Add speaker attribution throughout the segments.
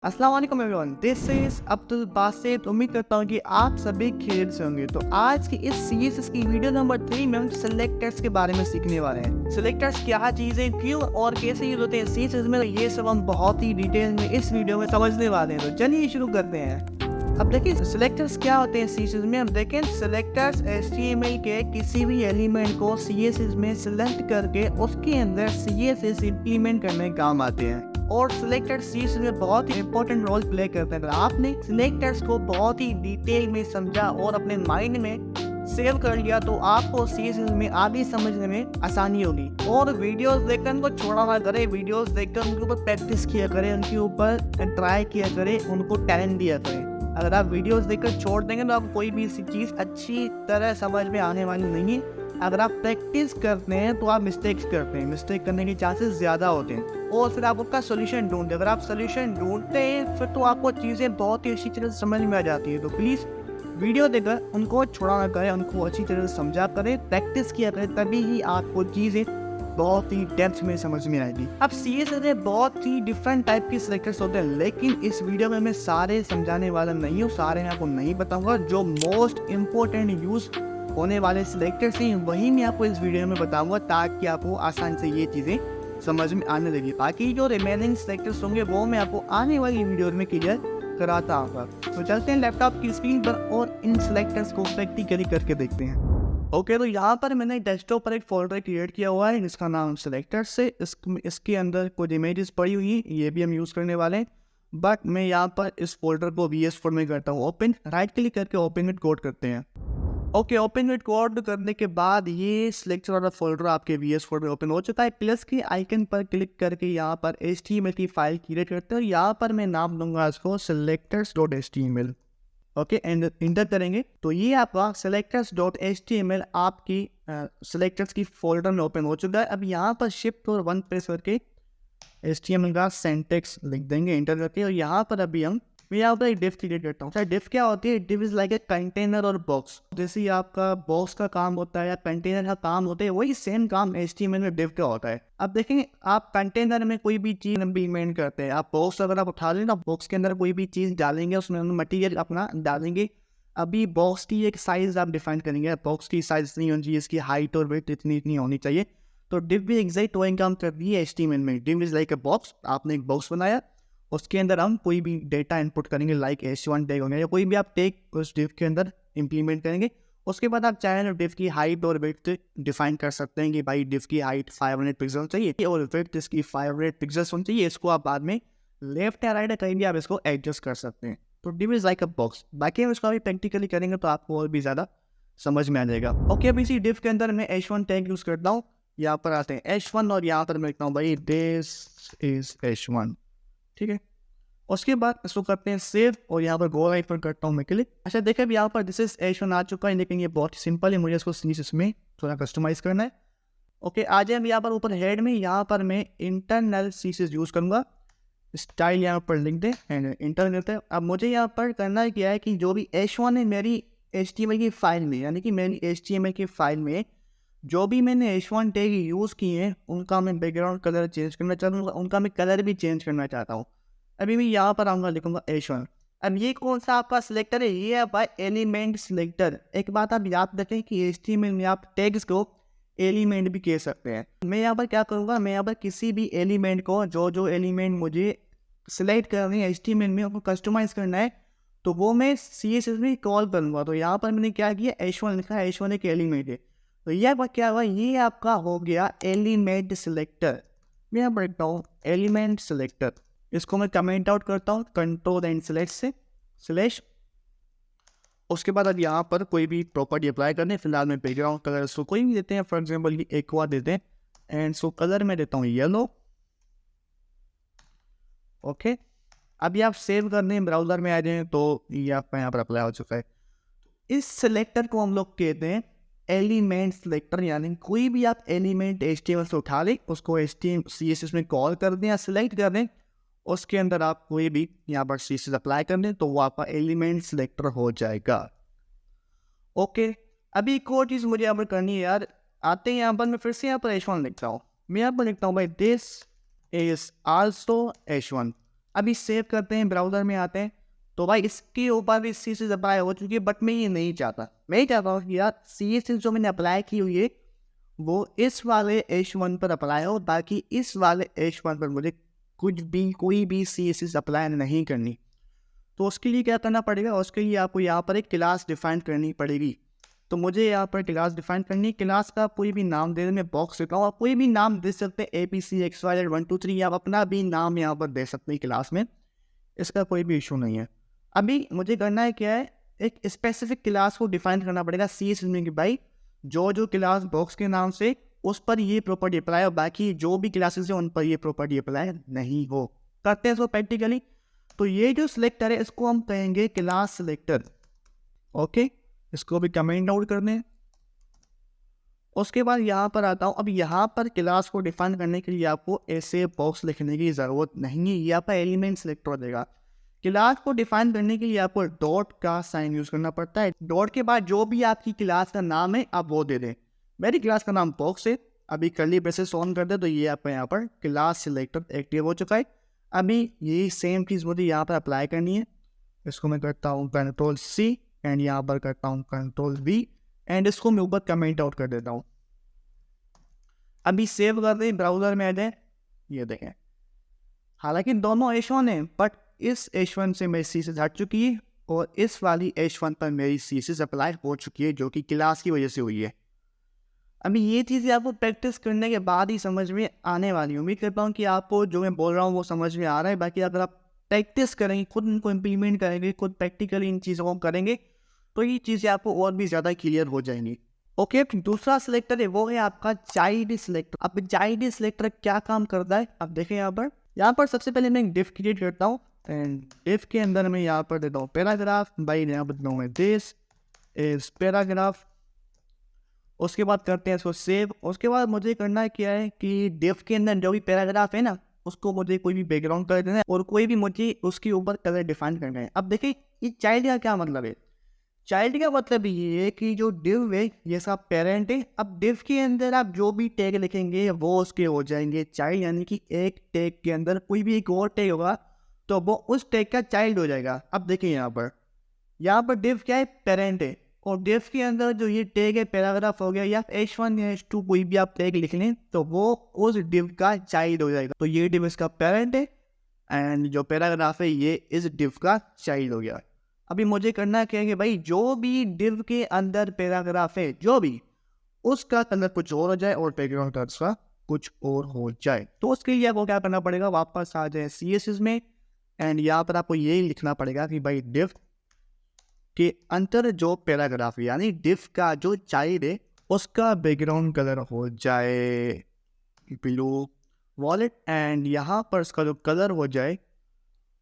Speaker 1: अस्सलाम वालेकुम everyone, this is Abdul Basit. उम्मीद करता हूँ कि आप सभी खैरियत से होंगे। तो आज की इस सीरीज की वीडियो नंबर 3 में हम सिलेक्टर्स के बारे में सीखने वाले हैं। सिलेक्टर्स क्या चीज़ें, क्यों और कैसे यूज होते हैं सीरीज में, ये सब हम बहुत ही डिटेल में इस वीडियो में समझने वाले हैं। तो चलिए शुरू करते हैं। अब देखिए सिलेक्टर्स क्या होते हैं सीरीज में। हम देखें सिलेक्टर्स HTML के किसी भी एलिमेंट को CSS में सिलेक्ट करके उसके अंदर CSS इंप्लीमेंट करने के काम आते हैं और सिलेक्टर CSS में बहुत ही इंपॉर्टेंट रोल प्ले करते हैं। अगर आपने सिलेक्टर्स को बहुत ही डिटेल में समझा और अपने माइंड में सेव कर लिया तो आपको CSS में आगे समझने में आसानी होगी। और वीडियोस देखकर उनको छोड़ा ना करें, वीडियोस देखकर उनके ऊपर प्रैक्टिस किया करें, उनके ऊपर ट्राई किया करें, उनको टैलेंट दिया करें। अगर आप वीडियोस देखकर छोड़ देंगे तो आपको कोई भी चीज़ अच्छी तरह समझ में आने वाली नहीं है। अगर आप प्रैक्टिस करते हैं तो आप मिस्टेक्स करते हैं, मिस्टेक करने के चांसेस ज़्यादा होते हैं और फिर आप उसका सोल्यूशन ढूंढते हैं। अगर आप सोल्यूशन ढूंढते हैं फिर तो आपको चीज़ें बहुत ही अच्छी तरह से समझ में आ जाती है। तो प्लीज़ वीडियो देकर उनको छोड़ा ना करें, उनको अच्छी तरह से समझा करें, प्रैक्टिस किया करें, तभी ही आपको चीज़ें बहुत ही डेप्थ में समझ में आएगी। अब CSS में बहुत ही डिफरेंट टाइप के सिलेक्टर्स होते हैं, लेकिन इस वीडियो में मैं सारे समझाने वाला नहीं हूँ, सारे मैं आपको नहीं बताऊंगा। जो मोस्ट इम्पोर्टेंट यूज होने वाले सिलेक्टर्स हैं वही मैं आपको इस वीडियो में बताऊंगा, ताकि आपको आसानी से ये चीज़ें समझ में आने लगी। बाकी जो रिमेनिंग सिलेक्टर्स होंगे वो मैं आपको आने वाली वीडियो में क्लियर कराता हूँ। तो चलते हैं लैपटॉप की स्क्रीन पर और इन सिलेक्टर्स को प्रैक्टिकली करके देखते हैं। ओके, तो यहाँ पर मैंने डेस्कटॉप पर एक फोल्डर क्रिएट किया हुआ है जिसका नाम सिलेक्टर्स है। इसके अंदर कुछ इमेजेस पड़ी हुई हैं, ये भी हम यूज़ करने वाले हैं। बट मैं यहाँ पर इस फोल्डर को VS Code में करता हूँ ओपन, राइट क्लिक करके ओपन विद कोड करते हैं। ओके, ओपन विद कोड करने के बाद ये सिलेक्टर वाला फोल्डर आपके VS Code में ओपन हो चुका है। प्लस के आइकन पर क्लिक करके यहाँ पर HTML की फाइल क्रिएट करते हैं और यहाँ पर मैं नाम दूंगा इसको selectors.html। ओके, एंड इंटर करेंगे तो ये आपका selectors.html आपकी सिलेक्टर्स की फोल्डर में ओपन हो चुका है। अब यहाँ पर शिफ्ट और 1 प्रेस करके HTML का सिंटैक्स लिख देंगे इंटर करके। और यहाँ पर अभी मैं यहाँ पर एक डिफ क्रिएट करता हूँ। डिफ क्या होती है? डिफ इज लाइक ए कंटेनर और बॉक्स। जैसे आपका बॉक्स का काम होता है या कंटेनर का काम होता है, वही सेम काम HTML में डिफ का होता है। अब देखेंगे, आप कंटेनर में कोई भी चीज़ इम्प्लीमेंट करते हैं, आप बॉक्स अगर आप उठा लें ना, बॉक्स के अंदर कोई भी चीज़ डालेंगे, उसमें मटीरियल अपना डालेंगे। अभी बॉक्स की एक साइज आप डिफाइन करेंगे, बॉक्स की साइज इतनी होनी चाहिए, इसकी हाइट और वेट इतनी होनी चाहिए। तो डिव भी एग्जैक्ट वही काम करती है HTML में। Div is like a box, आपने एक बॉक्स बनाया, उसके अंदर हम कोई भी डेटा इनपुट करेंगे, लाइक H1 टैग होंगे या कोई भी आप टैग उस डिव के अंदर इंप्लीमेंट करेंगे। उसके बाद आप चाहें तो डिव की हाइट और विड्थ डिफाइन कर सकते हैं कि भाई डिव की हाइट 500 पिक्सल चाहिए और विड्थ इसकी 500 पिक्सल्स होनी चाहिए। इसको आप बाद में लेफ्ट या राइट कहीं भी आप इसको एडजस्ट कर सकते हैं। तो div is like a box. बाकी हम इसको अभी प्रैक्टिकली करेंगे तो आपको और भी ज़्यादा समझ में आ जाएगा। ओके, अब इसी डिव के अंदर मैं H1 टैग यूज़ करता हूँ। यहाँ पर आते हैं H1 और यहाँ पर मैं लिखता हूँ भाई दिस इज H1। ठीक है, उसके बाद इसको करते हैं सेव और यहाँ पर गो राइट पर करता हूँ मैं क्लिक। अच्छा देखिए, अब यहाँ पर दिस इज H1 आ चुका है, लेकिन ये बहुत सिंपल है, मुझे इसको CSS में थोड़ा कस्टमाइज़ करना है। ओके, आ जाए हम यहाँ पर ऊपर हेड में, यहाँ पर मैं इंटरनल CSS यूज़ करूँगा। स्टाइल यहाँ पर लिख दें एंड इंटर करते हैं। अब मुझे यहाँ पर करना क्या है कि जो भी H1 है मेरी HTML की फाइल में, यानी कि मेरी HTML की फाइल में जो भी मैंने H1 टैग यूज़ किए हैं उनका मैं बैकग्राउंड कलर चेंज करना चाहूँगा, उनका मैं कलर भी चेंज करना चाहता हूँ। अभी मैं यहाँ पर आऊँगा, लिखूँगा H1। अब ये कौन सा आपका सिलेक्टर है? ये है भाई एलिमेंट सिलेक्टर। एक बात आप याद रखें कि HTML में आप टैग्स को एलिमेंट भी कह सकते हैं। मैं यहाँ पर क्या करूँगा, मैं यहाँ पर किसी भी एलिमेंट को जो एलिमेंट मुझे सिलेक्ट करनी है HTML में, उनको कस्टमाइज़ करना है, तो वो मैं CSS में कॉल करूँगा। तो यहाँ पर मैंने क्या किया, H1 लिखा है, H1 एक एलिमेंट है। तो यह बात क्या हुआ, ये आपका हो गया एलिमेंट सिलेक्टर। मैं यहाँ पर लिखता हूँ एलिमेंट सिलेक्टर। इसको मैं कमेंट आउट करता हूँ कंट्रोल एंड सिलेक्ट से स्लैश। उसके बाद अब यहाँ पर कोई भी प्रॉपर्टी अप्लाई करने, फिलहाल मैं बैकग्राउंड कलर इसको कोई भी देते हैं, फॉर एग्जांपल ये एक्वा देते हैं एंड सो कलर में देता हूँ येलो। ओके, अभी आप सेव करने ब्राउजर में आ जाएं तो ये आपका यहाँ पर अप्लाई हो चुका है। इस सिलेक्टर को हम लोग कहते हैं एलिमेंट सिलेक्टर, यानी कोई भी आप एलिमेंट HTML से उठा लें, उसको CSS में कॉल कर दें या सिलेक्ट कर दें, उसके अंदर आप कोई भी यहाँ पर CSS अप्लाई कर दें तो वो आपका एलिमेंट सिलेक्टर हो जाएगा। ओके, अभी एक और चीज़ मुझे यहाँ पर करनी है यार। आते हैं यहाँ पर, मैं फिर से यहाँ पर H1 लिखता हूँ। मैं यहाँ पर लिखता हूँ भाई दिस इज आल्सो H1। अभी सेव करते हैं, ब्राउज़र में आते हैं, तो भाई इसके ऊपर भी CSS अप्लाई हो चुकी है, बट मैं ये नहीं चाहता। मैं ये चाहता हूँ कि यार CSS जो मैंने अप्लाई की हुई है वो इस वाले H1 पर अप्लाई हो, ताकि इस वाले H1 पर मुझे कुछ भी कोई भी CSS अप्लाई नहीं करनी। तो उसके लिए क्या करना पड़ेगा, उसके लिए आपको यहाँ पर एक क्लास डिफाइन करनी पड़ेगी। तो मुझे यहाँ पर क्लास डिफाइन करनी, क्लास का कोई भी नाम दे, मैं बॉक्स देता हूँ, आप कोई भी नाम दे सकते हैं, ABCXYZ123, आप अपना भी नाम यहाँ पर दे सकते हैं क्लास में, इसका कोई भी इशू नहीं है। अभी मुझे करना है क्या है, एक स्पेसिफिक क्लास को डिफाइन करना पड़ेगा CSS में कि भाई जो क्लास बॉक्स के नाम से उस पर ये प्रॉपर्टी अप्लाई हो, बाकी जो भी क्लासेस है उन पर ये प्रॉपर्टी अप्लाई नहीं हो। करते हैं इसको प्रैक्टिकली। तो ये जो सिलेक्टर है इसको हम कहेंगे क्लास सिलेक्टर। ओके, इसको भी कमेंट आउट कर दें। उसके बाद यहाँ पर आता हूँ। अब यहाँ पर क्लास को डिफाइन करने के लिए आपको ऐसे बॉक्स लिखने की ज़रूरत नहीं है, यहाँ पर एलिमेंट सिलेक्टर देगा। क्लास को डिफाइन करने के लिए आपको डॉट का साइन यूज़ करना पड़ता है। डॉट के बाद जो भी आपकी क्लास का नाम है आप वो दे दें। मेरी क्लास का नाम बॉक्स है। अभी कर्ली ब्रेसेस ऑन कर दे तो ये आपका यहाँ पर क्लास सिलेक्टर एक्टिव हो चुका है। अभी ये सेम चीज़ मुझे यहाँ पर अप्लाई करनी है। इसको मैं करता हूँ Ctrl+C एंड यहाँ पर करता हूँ Ctrl+V एंड इसको मैं ऊपर कमेंट आउट कर देता हूँ। अभी सेव कर दें, ब्राउज़र में आ जाए, ये देखें हालांकि दोनों H1 है, बट इस H1 से मेरी CSS हट चुकी है और इस वाली H1 पर मेरी CSS अप्लाई हो चुकी है, जो कि क्लास की वजह से हुई है। अभी ये चीज़ें आपको प्रैक्टिस करने के बाद ही समझ में आने वाली है। उम्मीद करता हूँ कि आपको जो मैं बोल रहा हूँ वो समझ में आ रहा है। बाकी अगर आप प्रैक्टिस करेंगे, खुद इनको इम्प्लीमेंट करेंगे, खुद प्रैक्टिकली इन चीज़ों को करेंगे, तो ये चीज़ें आपको और भी ज़्यादा क्लियर हो जाएंगी। ओके, दूसरा सिलेक्टर है वो है आपका चाइल्ड सिलेक्टर। अब चाइल्ड सिलेक्टर क्या काम करता है, अब देखें यहाँ पर सबसे पहले मैं एक डिफ क्रिएट करता हूँ एंड डिफ के अंदर मैं यहाँ पर देता हूँ पैराग्राफ। भाई यहाँ पर देता हूँ मैं दिस इज पैराग्राफ। उसके बाद करते हैं इसको सेव। उसके बाद मुझे करना क्या है कि डिफ के अंदर जो भी पैराग्राफ है ना, उसको मुझे कोई भी बैकग्राउंड कर देना है और कोई भी मुझे उसके ऊपर कलर डिफाइन करना है। अब देखिए ये चाइल्ड का क्या मतलब है। चाइल्ड का मतलब ये है कि जो डिव है ये सब पेरेंट है। अब डिव के अंदर आप जो भी टैग लिखेंगे वो उसके हो जाएंगे चाइल्ड, यानी कि एक टैग के अंदर कोई भी एक और टैग होगा तो वो उस टैग का चाइल्ड हो जाएगा। अब देखिए यहाँ पर डिव क्या है, पेरेंट है, और डिव के अंदर जो ये टैग है पैराग्राफ हो गया या H1 या H2 कोई भी आप टैग लिख लें तो वो उस डिव का चाइल्ड हो जाएगा। तो ये डिव इसका पेरेंट है एंड जो पैराग्राफ है ये इस डिव का चाइल्ड हो गया। अभी मुझे करना क्या है कि भाई जो भी डिव के अंदर पैराग्राफ है जो भी, उसका कलर कुछ और हो जाए और बैकग्राउंड कलर का कुछ और हो जाए। तो उसके लिए आपको क्या करना पड़ेगा, वापस आ जाए CSS में एंड यहाँ पर आपको यही लिखना पड़ेगा कि भाई डिव के अंदर जो पैराग्राफ है यानी डिव का जो चाइल्ड है उसका बैकग्राउंड कलर हो जाए ब्लू वॉलेट एंड यहाँ पर उसका जो कलर हो जाए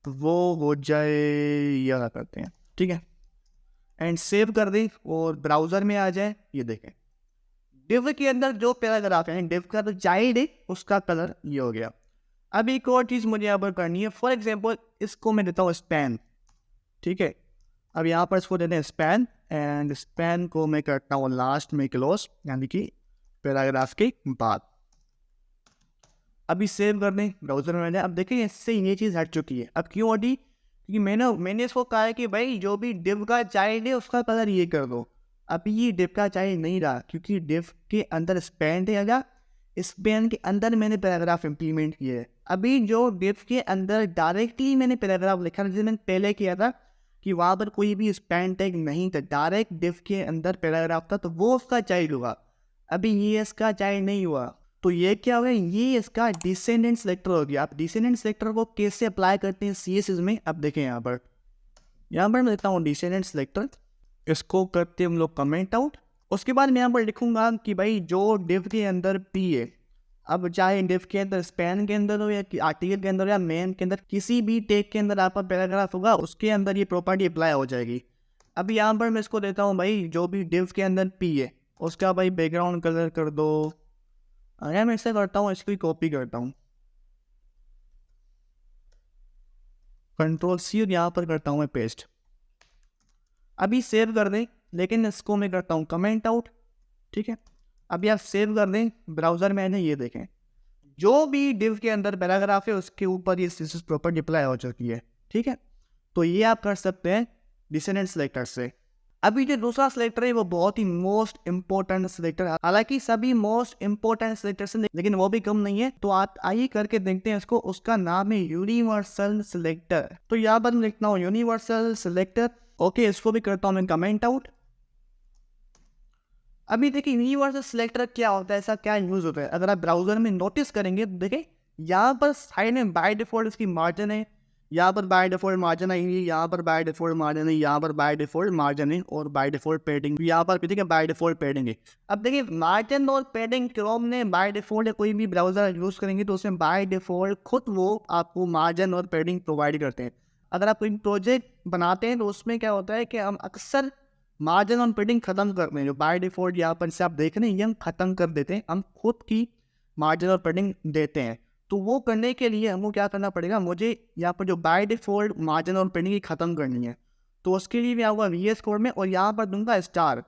Speaker 1: वो हो जाए, यह करते हैं ठीक है एंड सेव कर दें और ब्राउज़र में आ जाए। ये देखें डिव के अंदर जो पैराग्राफ है डिव का जो चाइल्ड है उसका कलर ये हो गया। अब एक और चीज़ मुझे यहाँ पर करनी है, फॉर एग्जांपल इसको मैं देता हूँ स्पैन, ठीक है। अब यहाँ पर इसको देते हैं स्पैन एंड स्पैन को मैं करता हूँ लास्ट में क्लोज, यानी कि पैराग्राफ के बाद। अभी सेव कर दें, ब्राउज़र में जाए। अब देखिए इससे ये चीज़ हट चुकी है। अब क्यों हटी, क्योंकि मैंने इसको कहा है कि भाई जो भी डिव का चाइल्ड है उसका कलर ये कर दो। अभी ये डिव का चाइल्ड नहीं रहा क्योंकि डिव के अंदर स्पैन है या स्पैन के अंदर मैंने पैराग्राफ इम्प्लीमेंट किया है। अभी जो डिव के अंदर डायरेक्टली मैंने पैराग्राफ लिखा जैसे मैंने पहले किया था कि वहाँ पर कोई भी स्पैन टैग नहीं था, डायरेक्ट डिव के अंदर पैराग्राफ था, तो वो उसका चाइल्ड हुआ। अभी ये इसका चाइल्ड नहीं हुआ, तो ये क्या हो गया, ये इसका डिसेंडेंट सेलेक्टर हो गया। आप डिसेंडेंट सेलेक्टर को कैसे अप्लाई करते हैं CSS में, अब देखें यहाँ पर मैं लिखता हूँ डिसेंडेंट सेलेक्टर, इसको करते हम लोग कमेंट आउट। उसके बाद मैं यहाँ पर लिखूंगा कि भाई जो डिव के अंदर P है, अब चाहे डिव के अंदर स्पैन के अंदर हो या आर्टिकल के अंदर हो या मेन के अंदर, किसी भी टैग के अंदर आपका पैराग्राफ होगा उसके अंदर ये प्रॉपर्टी अप्लाई हो जाएगी। अब यहाँ पर मैं इसको देता हूँ भाई जो भी डिव के अंदर P है उसका भाई बैकग्राउंड कलर कर दो। अगर मैं ऐसे करता हूँ, इसकी कॉपी करता हूँ, Ctrl+C और यहाँ पर करता हूँ मैं पेस्ट। अभी सेव कर दें, लेकिन इसको मैं करता हूँ कमेंट आउट, ठीक है। अभी आप सेव कर दें, ब्राउज़र में आए, ये देखें जो भी div के अंदर पैराग्राफ है उसके ऊपर ये CSS प्रॉपर्टी अप्लाई हो चुकी है। ठीक है, तो ये आप कर सकते हैं डिसेंडेंट सिलेक्टर से। अभी जो दूसरा सिलेक्टर है वो बहुत ही मोस्ट इंपॉर्टेंट सिलेक्टर है, हालांकि सभी मोस्ट इंपॉर्टेंट सिलेक्टर है लेकिन वो भी कम नहीं है। तो आप आइए करके देखते हैं इसको। उसका नाम है यूनिवर्सल सिलेक्टर। तो यहाँ पर मैं लिखता हूँ यूनिवर्सल सिलेक्टर। ओके, इसको भी करता हूँ मैं कमेंट आउट। अभी देखिए यूनिवर्सल सिलेक्टर क्या होता है, ऐसा क्या यूज होता है। अगर आप ब्राउजर में नोटिस करेंगे तो देखिए यहाँ पर साइड में बाय डिफॉल्ट इसकी मार्जिन है, यहाँ पर बाय डिफॉल्ट मार्जिन है, यहाँ पर बाय डिफॉल्ट मार्जिन है, यहाँ पर बाय डिफॉल्ट मार्जिन है और बाय डिफॉल्ट पैडिंग यहाँ पर भी देखिए बाय डिफॉल्ट पैडिंग है। अब देखिए मार्जिन और पैडिंग क्रोम ने बाय डिफॉल्ट कोई भी ब्राउजर यूज करेंगे तो उसमें बाय डिफॉल्ट खुद वो आपको मार्जिन और पैडिंग प्रोवाइड करते हैं। अगर आप कोई प्रोजेक्ट बनाते हैं तो उसमें क्या होता है कि हम अक्सर मार्जिन और पैडिंग खत्म करते हैं। जो बाय डिफॉल्ट यहाँ पर से आप देख रहे हैं ये हम खत्म कर देते हैं, हम खुद की मार्जिन और पैडिंग देते हैं। तो वो करने के लिए हमको क्या करना पड़ेगा, मुझे यहाँ पर जो बाय डिफॉल्ट मार्जिन और पैडिंग की खत्म करनी है तो उसके लिए मैं आऊँगा VS कोड में और यहाँ पर दूंगा स्टार।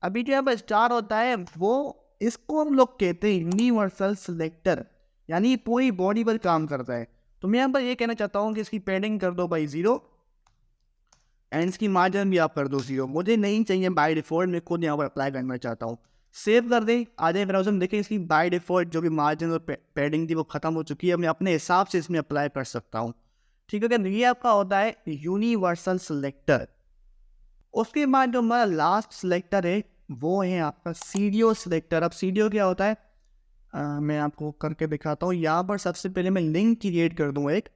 Speaker 1: अभी जो यहाँ पर स्टार होता है वो इसको हम लोग कहते हैं यूनिवर्सल सिलेक्टर, यानी पूरी बॉडी पर काम करता है। तो मैं यहाँ पर ये कहना चाहता हूँ कि इसकी पैडिंग कर दो भाई 0 एंड इसकी मार्जिन भी आप कर दो 0। मुझे नहीं चाहिए बाय डिफॉल्ट, मैं खुद यहाँ पर अप्लाई करना चाहता हूँ। सेव कर दें, आ जाए ब्राउजर में, देखें इसकी बाय डिफॉल्ट जो भी मार्जिन और पैडिंग थी वो खत्म हो चुकी है। मैं अपने हिसाब से इसमें अप्लाई कर सकता हूँ। ठीक है, ये आपका होता है यूनिवर्सल सिलेक्टर। उसके बाद जो हमारा लास्ट सिलेक्टर है वो है आपका सीडीओ सिलेक्टर। अब सीडीओ क्या होता है मैं आपको करके दिखाता हूँ। यहाँ पर सबसे पहले मैं लिंक क्रिएट कर दूँ एक।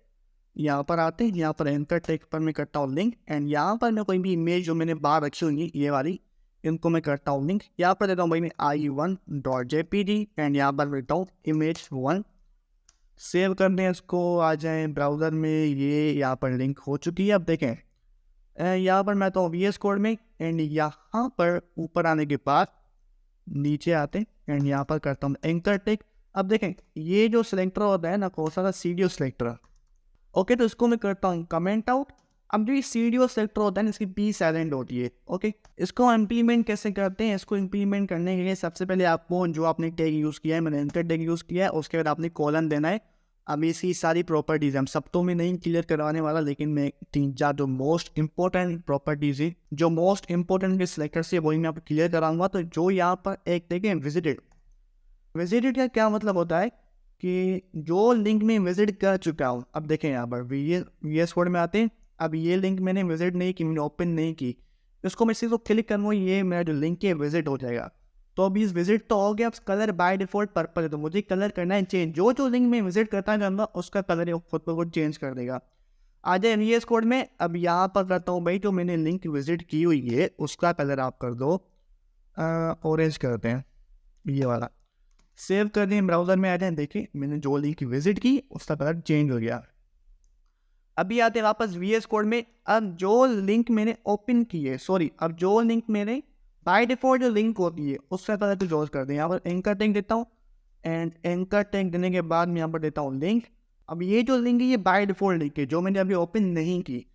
Speaker 1: यहाँ पर आते हैं, यहाँ पर एंकर टेक्स्ट पर मैं करता हूँ लिंक एंड यहाँ पर मैं कोई भी इमेज जो मैंने बाहर रखी हुई ये वाली इनको मैं करता हूँ लिंक। यहाँ पर देता हूँ भाई मैं i1.jpg एंड यहाँ पर देता हूँ image1। सेव करने इसको, आ जाए ब्राउज़र में, ये यहाँ पर लिंक हो चुकी है। अब देखें यहाँ पर मैं तो VS कोड में एंड यहाँ पर ऊपर आने के बाद नीचे आते हैं एंड यहाँ पर करता हूँ एंकर टेक। अब देखें ये जो सिलेक्टर होता है ना कौन सा सीडीओ सिलेक्टर। ओके, तो इसको मैं करता हूँ कमेंट आउट। अब जो ये सीडीओ सेलेक्टर होता है ना इसकी P साइलेंट होती है। ओके, इसको इम्प्लीमेंट कैसे करते हैं, इसको इम्प्लीमेंट करने के लिए सबसे पहले आपको जो आपने टैग यूज़ किया है, मैंने एंकर टैग यूज़ किया है, उसके बाद आपने कॉलन देना है। अब इसकी सारी प्रॉपर्टीज़ हम सब तो मैं नहीं क्लियर करवाने वाला, लेकिन मैं 3-4 जो मोस्ट इंपॉर्टेंट प्रॉपर्टीज़ है, जो मोस्ट इंपॉर्टेंट के सिलेक्टर से वही मैं आपको क्लियर कराऊंगा। तो जो यहाँ पर एक देखें विजिटेड का क्या मतलब होता है कि जो लिंक में विजिट कर चुका हूँ। अब देखें यहाँ पर VS कोड में आते हैं। अब ये लिंक मैंने विजिट नहीं की, मैंने ओपन नहीं की, इसको मैं इसी को क्लिक करूँगा, ये मेरा जो लिंक है विजिट हो जाएगा। तो अभी इस विजिट तो हो गया। अब कलर बाय डिफॉल्ट पर्पल है तो मुझे कलर करना है चेंज। जो लिंक में विजिट करता जाऊँगा उसका कलर है खुद ब खुद चेंज कर देगा। आ जाए VS कोड में। अब यहाँ पर करता हूँ भाई जो मैंने लिंक विजिट की हुई है उसका कलर आप कर दो ऑरेंज करते हैं, ये वाला। सेव कर दें, ब्राउज़र में आ जाए, देखिए मैंने जो लिंक विजिट की उसका कलर चेंज हो गया। अभी आते हैं वापस VS कोड में। अब जो लिंक मैंने ओपन की है, अब जो लिंक मैंने बाय डिफॉल्ट जो लिंक होती है उसका कलर तो चूज कर दें। यहाँ पर एंकर टैग देता हूँ एंड एंकर टैग देने के बाद मैं यहाँ पर देता हूँ लिंक। अब ये जो लिंक है ये बाय डिफॉल्ट लिंक है जो मैंने अभी ओपन नहीं की।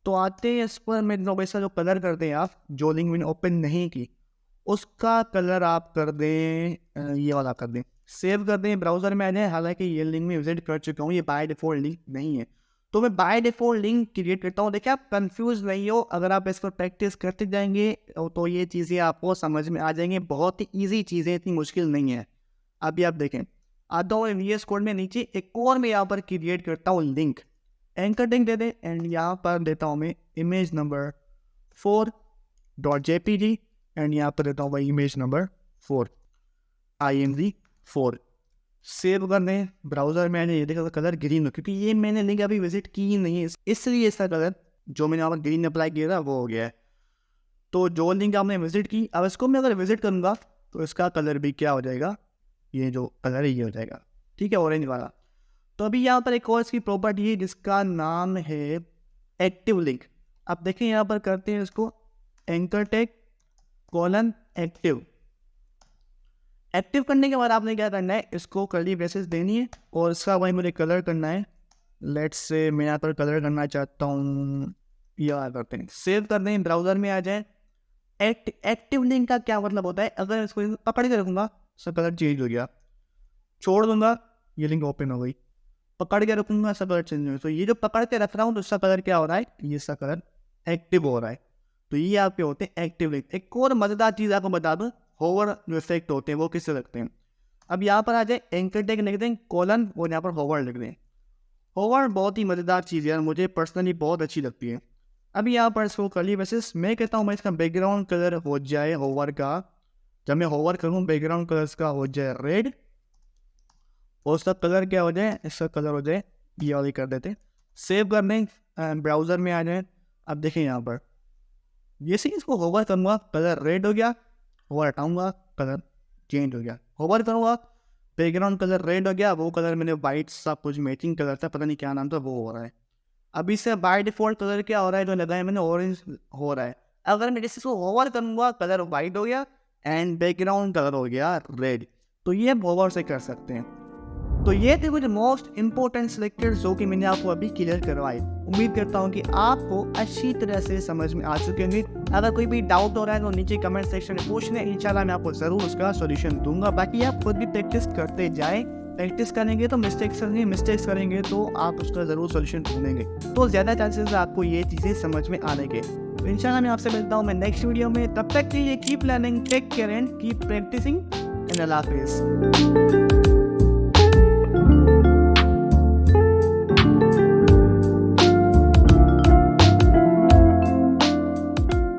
Speaker 1: तो आते हैं इस पर मैं वैसा जो कलर करते हैं आप, जो लिंक मैंने ओपन नहीं की उसका कलर आप कर दें ये वाला कर दें। सेव कर दें, ब्राउज़र में आ जाए। हालांकि ये लिंक में विजिट कर चुका हूँ, ये बाय डिफॉल्ट लिंक नहीं है तो मैं बाय डिफॉल्ट लिंक क्रिएट करता हूँ। देखिए आप कंफ्यूज नहीं हो, अगर आप इसको प्रैक्टिस करते जाएंगे तो ये चीज़ें आपको समझ में आ जाएंगी। बहुत ही ईजी चीज़ें, इतनी मुश्किल नहीं है। अभी आप देखें, आता हूँ VS कोड में नीचे एक और मैं यहाँ पर क्रिएट करता हूँ लिंक। एंकर लिंक दे दें एंड यहाँ पर देता हूँ मैं इमेज नंबर 4.jpg एंड यहाँ पर देता हूँ भाई इमेज नंबर 4 img4। सेव कर दें, ब्राउज़र में ये देखा कलर ग्रीन हो, क्योंकि ये मैंने लिंक अभी विजिट की ही नहीं है इसलिए इसका कलर जो मैंने यहाँ पर ग्रीन अप्लाई किया था वो हो गया है। तो जो लिंक आपने विजिट की, अब इसको मैं अगर विजिट करूँगा तो इसका कलर भी क्या हो जाएगा, ये जो कलर है ये हो जाएगा। ठीक है, ऑरेंज वाला। तो अभी यहाँ पर एक और इसकी प्रॉपर्टी है जिसका नाम है एक्टिव लिंक। अब देखें यहाँ पर करते हैं इसको anchor tag colon active. Active करने के बाद आपने क्या करना है, इसको कर्ली ब्रेसेस देनी है और इसका वही मुझे कलर करना है। लेट्स से मैं यहाँ पर कलर करना चाहता हूँ, यह करते हैं। सेव कर दें, ब्राउज़र में आ जाए। एक्टिव लिंक का क्या मतलब होता है, अगर इसको पकड़ के रखूँगा इसका कलर चेंज हो गया, छोड़ दूंगा ये लिंक ओपन हो गई, पकड़ के रखूंगा इसका कलर चेंज होगा। तो ये जो पकड़ के रख रहा हूँ तो इसका कलर क्या हो रहा है, ये इसका कलर एक्टिव हो रहा है। तो ये आपके होते हैं एक्टिव लिंक। एक और मजेदार चीज़ आपको बता दूँ, होवर जो इफेक्ट होते हैं वो किससे लगते हैं। अब यहाँ पर आ जाए एंकर टैग लिख दें कॉलन और यहाँ पर होवर लिख दें। होवर बहुत ही मज़ेदार चीज़ है, मुझे पर्सनली बहुत अच्छी लगती है। अभी यहाँ पर इसको कर्ली ब्रेसेस मैं कहता हूँ मैं इसका बैकग्राउंड कलर हो जाए होवर का, जब मैं होवर करूँ बैकग्राउंड कलर का हो जाए रेड, और उसका कलर क्या हो जाए, इसका कलर हो जाए ये वाली कर देते हैं। सेव कर दें, ब्राउज़र में आ जाए। अब देखें यहाँ पर जैसे इसको होवर करूँगा कलर रेड हो गया, होवर हटाऊँगा कलर चेंज हो गया, होवर करूँगा बैकग्राउंड कलर रेड हो गया, वो कलर मैंने वाइट सा कुछ मैचिंग कलर था, पता नहीं क्या नाम था, वो हो रहा है। अब इससे बाय डिफ़ॉल्ट कलर क्या हो रहा है, जो लगाया मैंने ऑरेंज हो रहा है। अगर मैं जैसे इसको होवर करूँगा कलर वाइट हो गया एंड बैकग्राउंड कलर हो गया रेड। तो ये हम होवर से कर सकते हैं। तो ये थे कुछ मोस्ट इंपॉर्टेंट सेलेक्टर्स जो कि मैंने आपको अभी क्लियर करवाए। उम्मीद करता हूँ कि आपको अच्छी तरह से समझ में आ चुके होंगे। अगर कोई भी डाउट हो रहा है तो नीचे कमेंट सेक्शन में पूछ लें, इंशाल्लाह मैं आपको ज़रूर उसका सॉल्यूशन दूंगा। बाकी आप खुद भी प्रैक्टिस करते जाएं, प्रैक्टिस करेंगे तो मिस्टेक्स करेंगे तो आप उसका ज़रूर सॉल्यूशन ढूंढेंगे, तो ज़्यादा चांसेस आपको ये चीज़ें समझ में आने के। तो इंशाल्लाह मैं आपसे मिलता हूँ मैं नेक्स्ट वीडियो में। तब तक के लिए keep learning, take care and keep practising. अल्लाह हाफिज़।